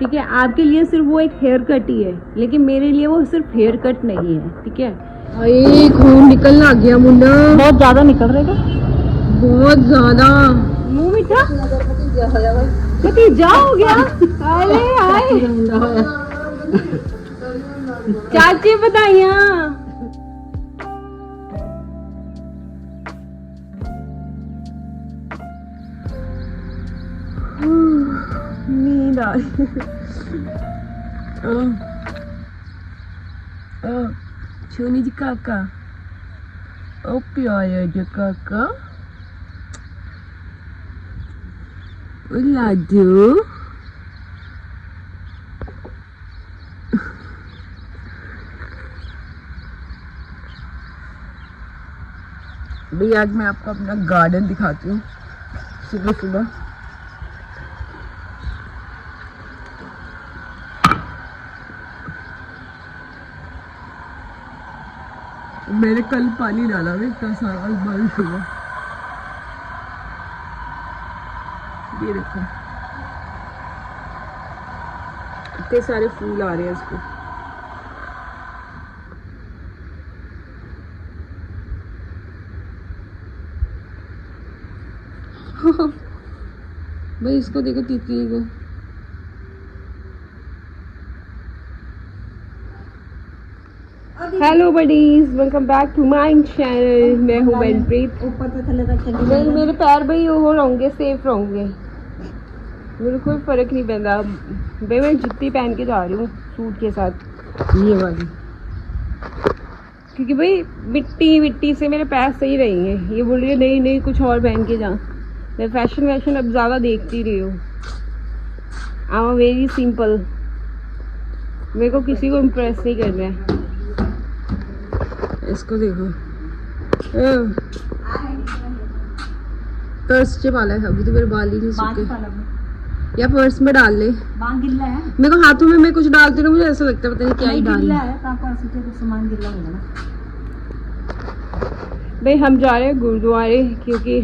ठीक है। आपके लिए सिर्फ वो एक हेयर कट ही है, लेकिन मेरे लिए वो सिर्फ हेयर कट नहीं है, ठीक है। अरे खून निकलने लग गया मुन्ना, बहुत ज्यादा निकल रहा है, बहुत ज्यादा। मुंह मीठा भतीजा हो गया। अरे हाय चाची बताइया। नींद आ रही। छोनी जी काका, ओ प्यारा जी काका, लाडू भैया आज मैं आपको अपना गार्डन दिखाती हूँ सुबह सुबह। मैंने कल पानी डाला है इतना सारा, बारिश हुआ। ये देखो इतने सारे फूल आ रहे हैं इसको। भाई इसको देखो, तितली को। Hello buddies, welcome back to my channel. मैं हूँ मनप्रीत। ऊपर से थले तक मेरे पैर भाई वो रहेंगे, सेफ रहेंगे, मेरे कोई फर्क नहीं पड़ता भाई। मैं जुत्ती पहन के जा रही हूँ सूट के साथ, ये वाली, क्योंकि भाई मिट्टी से मेरे पैर सही रहेंगे। ये बोल रही है नहीं नहीं कुछ और पहन के जा। मैं फैशन अब ज़्यादा देखती रही हूँ। आई एम वेरी सिंपल, मेरे को किसी को इम्प्रेस नहीं करना है। इसको देखो, पर्स से पाला है, अभी तो मेरे बाल ही नहीं सूखे। या पर्स में डाल ले, गिल्ला है मेरे को हाथों में मैं कुछ डालती हूँ, मुझे ऐसा लगता है पता नहीं क्या ही डाल गिल्ला है, सामान गिल्ला होगा ना। भाई हम जा रहे हैं गुरुद्वारे, क्योंकि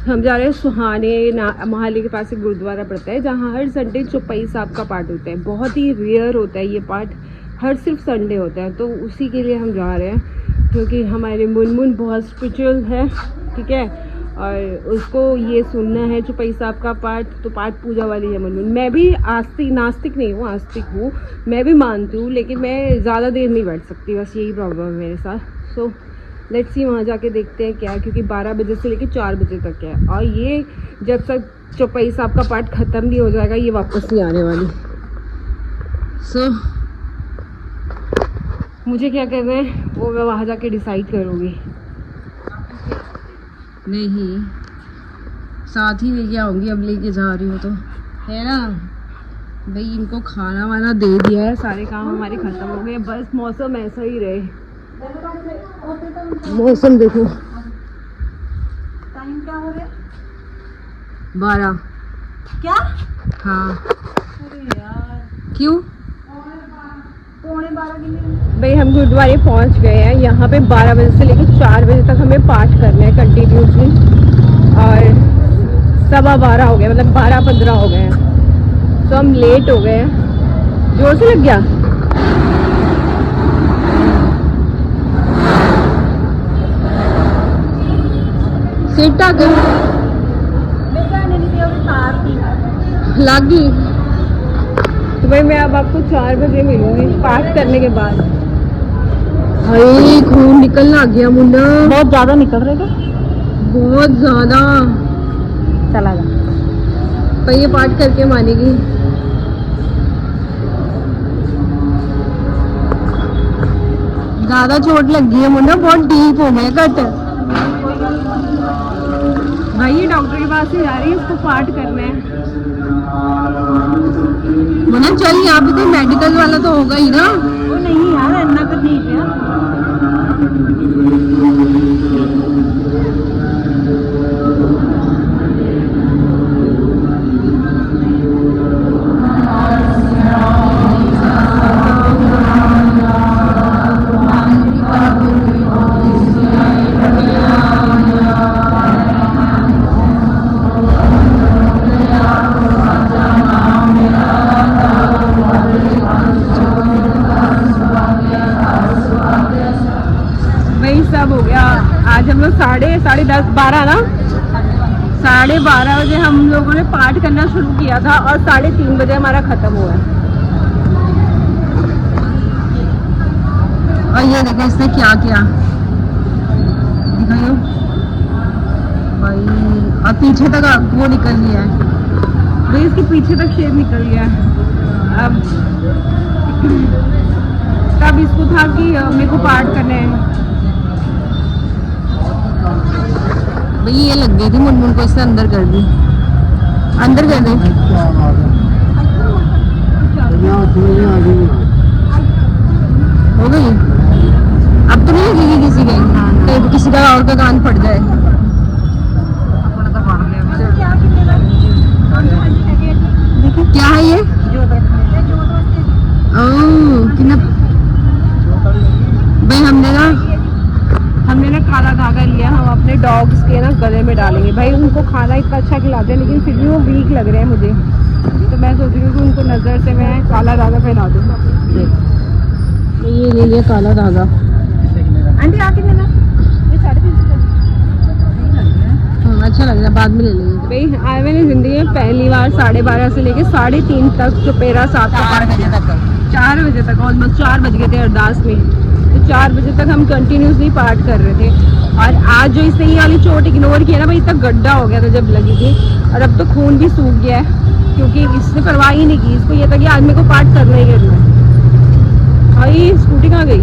हम जा रहे हैं सुहाने मोहाली के पास एक गुरुद्वारा पड़ता है, जहाँ हर संडे चौपाई साहब का पाठ होता है। बहुत ही रेयर होता है ये पाठ, हर सिर्फ संडे होता है, तो उसी के लिए हम जा रहे हैं, क्योंकि हमारे मुनमुन बहुत स्पिरिचुअल है, ठीक है, और उसको ये सुनना है चौपाई साहब का पाठ। तो पाठ पूजा वाली है मुनमुन। मैं भी नास्तिक नहीं हूँ, आस्तिक हूँ, मैं भी मानती हूँ, लेकिन मैं ज़्यादा देर नहीं बैठ सकती, बस यही प्रॉब्लम है मेरे साथ। सो लेट्स सी, वहाँ जाके देखते हैं क्या, क्योंकि 12 बजे से लेकर 4 बजे तक है, और ये जब तक चौपाई साहब का पाठ ख़त्म नहीं हो जाएगा ये वापस नहीं आने वाली। सो मुझे क्या करना है वो मैं वहाँ जाके डिसाइड करूँगी। नहीं, साथ ही लेके आऊँगी, अब लेके जा रही हूँ तो है ना भाई। इनको खाना वाना दे दिया है, सारे काम हमारे ख़त्म हो गए, बस मौसम ऐसा ही रहे। मौसम देखो, टाइम क्या हो रहा है? 12। क्या? हाँ। अरे यार क्यों? 11:45 के लिए भाई हम गुरुद्वारे पहुंच गए हैं। यहाँ पे 12 बजे से लेकर 4 बजे तक हमें पाठ करना है कंटिन्यूसली, और 12:15 हो गए, मतलब 12:15 हो गए हैं, तो हम लेट हो गए हैं। जोर से लग गया। सीट आ गई, लागी। तो भाई मैं अब आपको 4 बजे मिलूंगी पाठ करने के बाद। हाय खून निकलने लग गया मुन्ना, बहुत ज्यादा निकल रहा है, बहुत ज्यादा। चला जा। पर ये पाठ करके मानेगी। ज्यादा चोट लगी है मुन्ना, बहुत डीप हो गया कट। भाई ये डॉक्टर के पास ही जा रही है, इसको पाठ करना है। मुन्ना चल, यहाँ पे कोई मेडिकल वाला तो होगा ही ना। वो नहीं यार, इतना तो ठीक है। 10:30 12 ना 12:30 बजे हम लोगों ने पाठ करना शुरू किया था और 3:30 बजे हमारा खत्म हुआ है। और ये देखो इसने क्या किया दिखाओ भाई, और पीछे तक वो निकल गया है भाई, इसके पीछे तक शेप निकल गया है। अब तब इसको था कि मेरे को पाठ करना है भाई, ये लग गई थी मुनमुन को, इससे अंदर कर दी, अंदर कर दे। हो गई अब तो नहीं लगेगी किसी के, कहीं किसी का और का कान फट जाए। क्या है ये? कितना भाई हमने ना काला धागा लिया, हम अपने डॉग्स के ना गले में डालेंगे भाई। उनको खाना इतना अच्छा खिलाते हैं लेकिन फिर भी वो वीक लग रहे हैं मुझे, तो मैं सोच रही हूँ कि उनको नज़र से मैं काला धागा पहना दूँ। ये ले लिया काला धागा। आंटी आके लेना, ये 3:30 अच्छा लग रहा है, बाद में ले लेंगे भाई। आज मैंने ज़िंदगी में पहली बार 12:30 से लेके 3:30 तक चुपेरा साहब का 4 बजे तक ऑलमोस्ट 4 बज गए थे अरदास में, तो 4 बजे तक हम कंटिन्यूसली पाठ कर रहे थे। और आज जो इसने ये वाली चोट इग्नोर किया ना भाई, इतना गड्ढा हो गया था जब लगी थी, और अब तो खून भी सूख गया है क्योंकि इसने परवाह ही नहीं की। इसको ये था कि आज मेरे को पाठ करना ही करना है। भाई स्कूटी कहाँ गई?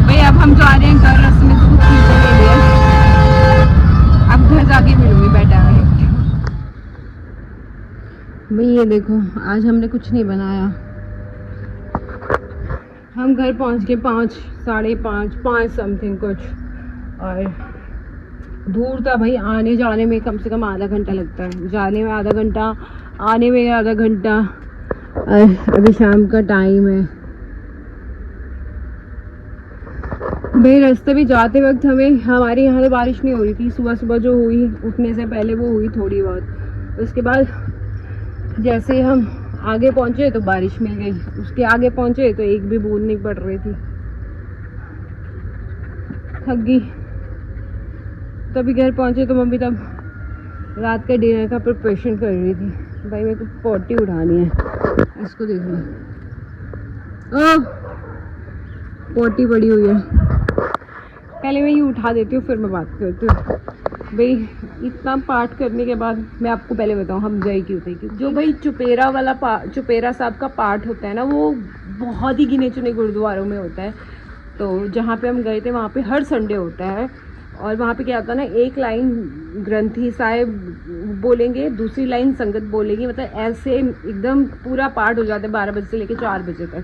भाई अब हम जा रहे हैं घर, रास्ते में से कुछ चीज़ें ले लिया, अब घर जाके मिलूंगी बेटा। भाई ये देखो आज हमने कुछ नहीं बनाया, हम घर पहुंच के 5 साढ़े 5 समथिंग कुछ, और दूर था भाई, आने जाने में कम से कम आधा घंटा लगता है, जाने में आधा घंटा, आने में आधा घंटा। अभी शाम का टाइम है भाई। रास्ते भी जाते वक्त हमारे यहाँ तो बारिश नहीं हो रही थी, सुबह सुबह जो हुई उठने से पहले वो हुई थोड़ी बहुत, उसके बाद जैसे ही हम आगे पहुँचे तो बारिश मिल गई, उसके आगे पहुँचे तो एक भी बूंद नहीं पड़ रही थी। थक गई। तभी घर पहुँचे तो मम्मी तब रात का डिनर का प्रिपरेशन कर रही थी। भाई मेरे को पोटी उठानी है, इसको देख लो, ओह पोटी पड़ी हुई है। पहले मैं ये उठा देती हूँ फिर मैं बात करती हूँ। भाई इतना पाठ करने के बाद मैं आपको पहले बताऊँ हम गए क्यों थे। जो भाई चुपेरा साहब का पाठ होता है ना, वो बहुत ही गिने चुने गुरुद्वारों में होता है। तो जहाँ पे हम गए थे वहाँ पे हर संडे होता है, और वहाँ पे क्या होता है ना, एक लाइन ग्रंथी साहिब बोलेंगे, दूसरी लाइन संगत बोलेगी, मतलब ऐसे एकदम पूरा पाठ हो जाता है 12 बजे से लेके 4 बजे तक।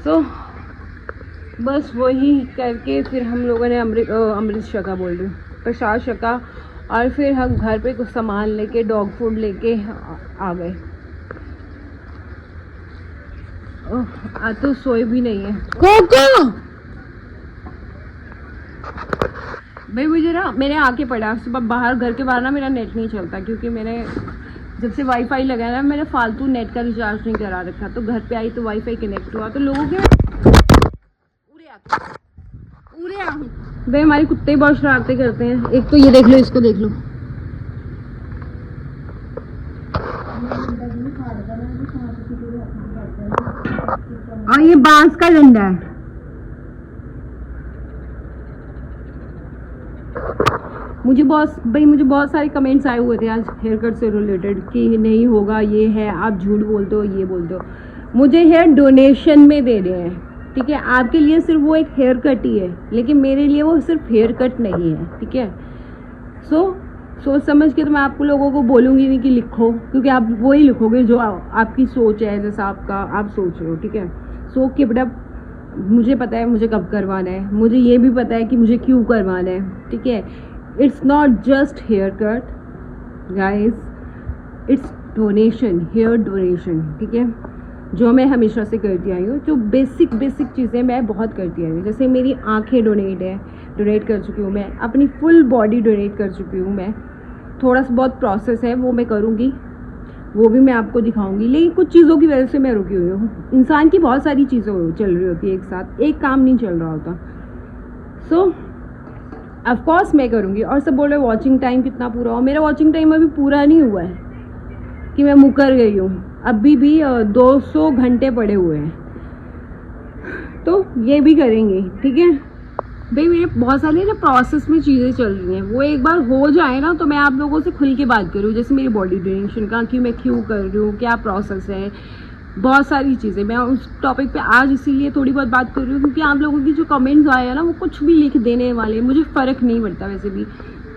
सो बस वही करके फिर हम लोगों ने अमृत छका, बोल रही हूँ प्रसाद छका, और फिर हम घर पे कुछ सामान लेके डॉग फूड लेके आ गए। आज तो सोए भी नहीं है कोको भाई। मुझे ना मैंने आके पढ़ा सुबह बाहर, घर के बाहर ना मेरा नेट नहीं चलता, क्योंकि मैंने जब से वाईफाई लगाया ना, मैंने फालतू नेट का रिचार्ज नहीं करा रखा। तो घर पे आई तो वाईफाई कनेक्ट हुआ, तो लोगों के उरे भाई हमारे कुत्ते बहुत शरारतें करते हैं। एक तो ये देख लो, इसको देख लो, और ये बांस का डंडा है। मुझे बहुत सारे कमेंट्स आए हुए थे आज हेयर कट से रिलेटेड कि नहीं होगा, ये है, आप झूठ बोलते हो, ये बोलते हो। मुझे हेयर डोनेशन में दे रहे हैं, ठीक है। आपके लिए सिर्फ वो एक हेयर कट ही है, लेकिन मेरे लिए वो सिर्फ हेयर कट नहीं है, ठीक है। सोच समझ के तो मैं आपको लोगों को बोलूँगी नहीं कि लिखो, क्योंकि आप वही लिखोगे जो आपकी सोच है, जैसा आप सोच रहे हो, ठीक है। So keep it up. मुझे पता है मुझे कब करवाना है, मुझे ये भी पता है कि मुझे क्यों करवाना है, ठीक है। It's not just haircut guys, it's donation, hair donation, ठीक है। जो मैं हमेशा से करती आई हूँ, जो बेसिक चीज़ें मैं बहुत करती आई हूँ। जैसे मेरी आंखें डोनेट कर चुकी हूँ मैं, अपनी फुल बॉडी डोनेट कर चुकी हूँ मैं। थोड़ा सा बहुत प्रोसेस है वो मैं करूँगी, वो भी मैं आपको दिखाऊंगी। लेकिन कुछ चीज़ों की वजह से मैं रुकी हुई हूँ। इंसान की बहुत सारी चीज़ें चल रही होती है एक साथ, एक काम नहीं चल रहा होता। सो ऑफकोर्स मैं करूँगी। और सब बोल रहे वॉचिंग टाइम कितना पूरा हो, मेरा वॉचिंग टाइम अभी पूरा नहीं हुआ है कि मैं मुकर गई हूँ। अभी भी 200 घंटे पड़े हुए हैं, तो ये भी करेंगे, ठीक है भाई। मेरे बहुत सारे ना प्रोसेस में चीज़ें चल रही हैं, वो एक बार हो जाए ना तो मैं आप लोगों से खुल के बात करूँ। जैसे मेरी बॉडी डोनेशन का कि मैं क्यों कर रही हूँ, क्या प्रोसेस है, बहुत सारी चीज़ें। मैं उस टॉपिक पे आज इसीलिए थोड़ी बहुत बात कर रही हूँ क्योंकि आप लोगों की जो कमेंट्स आए हैं ना, वो कुछ भी लिख देने वाले, मुझे फ़र्क नहीं पड़ता वैसे भी,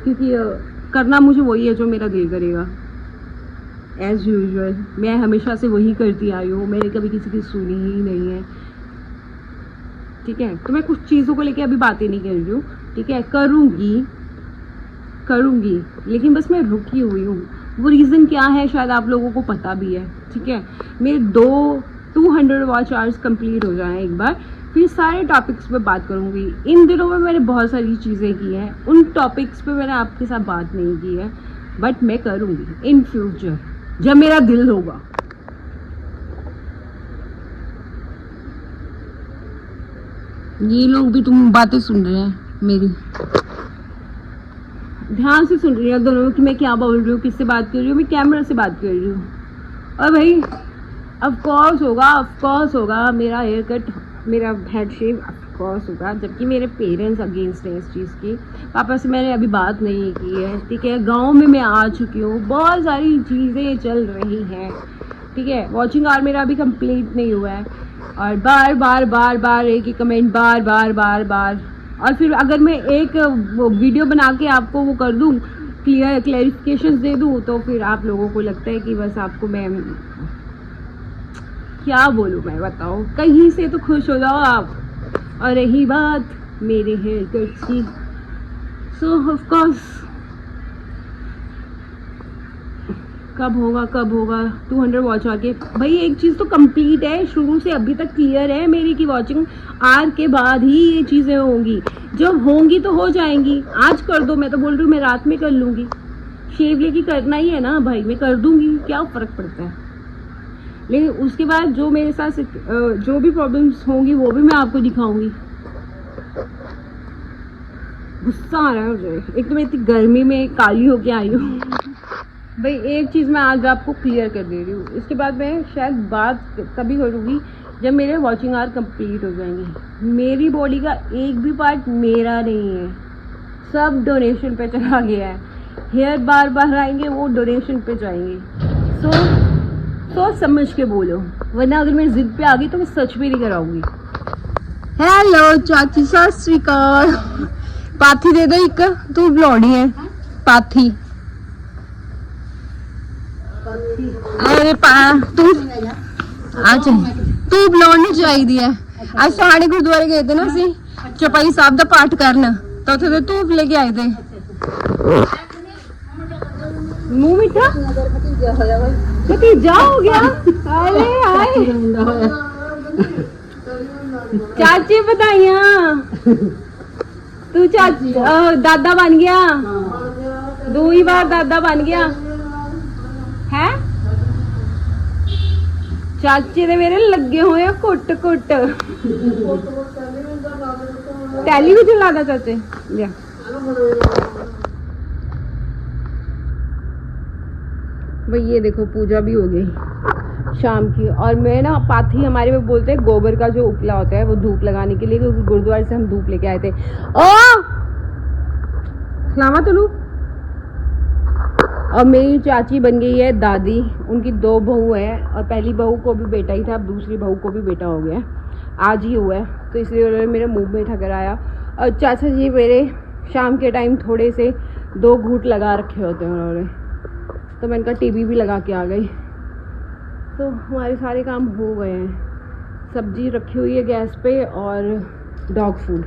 क्योंकि करना मुझे वही है जो मेरा दिल करेगा। एज़ यूजुअल मैं हमेशा से वही करती आई हूँ, मैंने कभी किसी की सुनी ही नहीं है, ठीक है। तो मैं कुछ चीज़ों को लेके अभी बातें नहीं कर रही हूँ, ठीक है। करूँगी लेकिन बस मैं रुकी हुई हूँ। वो रीज़न क्या है शायद आप लोगों को पता भी है, ठीक है। मेरे 200 वॉच आवर्स कंप्लीट हो जाएं एक बार, फिर सारे टॉपिक्स पे बात करूँगी। इन दिनों में मैंने बहुत सारी चीज़ें की हैं, उन टॉपिक्स पे मैंने आपके साथ बात नहीं की है, बट मैं करूँगी इन फ्यूचर जब मेरा दिल होगा। ये लोग भी तुम बातें सुन रहे हैं मेरी, ध्यान से सुन रही है दोनों कि मैं क्या बोल रही हूँ, किससे बात कर रही हूँ, मैं कैमरा से बात कर रही हूँ। और भाई ऑफकोर्स होगा मेरा हेयर कट, मेरा हेड शेव ऑफकोर्स होगा, जबकि मेरे पेरेंट्स अगेंस्ट हैं इस चीज़ की। पापा से मैंने अभी बात नहीं की है, ठीक है। गाँव में मैं आ चुकी हूँ, बहुत सारी चीज़ें चल रही हैं, ठीक है। वॉचिंग आवर मेरा अभी कंप्लीट नहीं हुआ है, और बार एक ही कमेंट बार। और फिर अगर मैं एक वीडियो बना के आपको वो कर दूँ, क्लैरिफिकेशंस दे दूँ, तो फिर आप लोगों को लगता है कि बस आपको मैं क्या बोलूँ, मैं बताओ, कहीं से तो खुश हो जाओ आप। और रही बात मेरे हेयर कट्स की, सो ऑफ कोर्स कब होगा 200 वॉच आके। भाई एक चीज़ तो कंप्लीट है, शुरू से अभी तक क्लियर है मेरी की वॉचिंग आर के बाद ही ये चीज़ें होंगी। जब होंगी तो हो जाएंगी, आज कर दो, मैं तो बोल रही हूँ मैं रात में कर लूँगी। शेव लेके करना ही है ना भाई, मैं कर दूँगी, क्या फ़र्क पड़ता है। लेकिन उसके बाद जो मेरे साथ जो भी प्रॉब्लम्स होंगी वो भी मैं आपको दिखाऊंगी। गुस्सा आ रहा है मुझे, एक तो मैं इतनी गर्मी में काली होके आई हूँ। भाई एक चीज़ मैं आज आपको क्लियर कर दे रही हूँ, इसके बाद मैं शायद बात तभी करूँगी जब मेरे वॉचिंग आवर कंप्लीट हो जाएंगे। मेरी बॉडी का एक भी पार्ट मेरा नहीं है, सब डोनेशन पे चला गया है। हेयर बार आएंगे वो डोनेशन पे जाएंगे। सोच समझ के बोलो, वरना अगर मैं जिद पे आ गई तो मैं सच भी नहीं कराऊंगी। हेलो चाची, सत श्री अकाल। पाथी दे दो एक, तू बुलानी है पाथी। अरे तू तू बुलानी चाहिए। आज साढ़े गुरुद्वारे गए थे ना असी चौपाई साहब का पाठ करन, तो उथे धूप लेके आए थे। मुंह मीठा भतीजा हो गया। अरे हाय चाची बधाइयां, तू चाची दादा बन गया, 2 बार दादा बन गया है। चाची दे मेरे लगे हुए घुट टेलीविजन लादा चाचे जा। भाई ये देखो पूजा भी हो गई शाम की। और मैं ना पाथी हमारे में बोलते हैं गोबर का जो उपला होता है वो धूप लगाने के लिए, क्योंकि गुरुद्वारे से हम धूप लेके आए थे। ओ सलामा तुलू। और मेरी चाची बन गई है दादी, उनकी 2 बहू है, और पहली बहू को भी बेटा ही था, अब दूसरी बहू को भी बेटा हो गया, आज ही हुआ है, तो इसलिए उन्होंने मेरे मुंह में ठकर आया। और चाचा जी मेरे शाम के टाइम थोड़े से 2 घूंट लगा रखे होते हैं उन्होंने, तो मैं इनका टीवी भी लगा के आ गई। तो हमारे सारे काम हो गए हैं। सब्जी रखी हुई है गैस पे और डॉग फूड।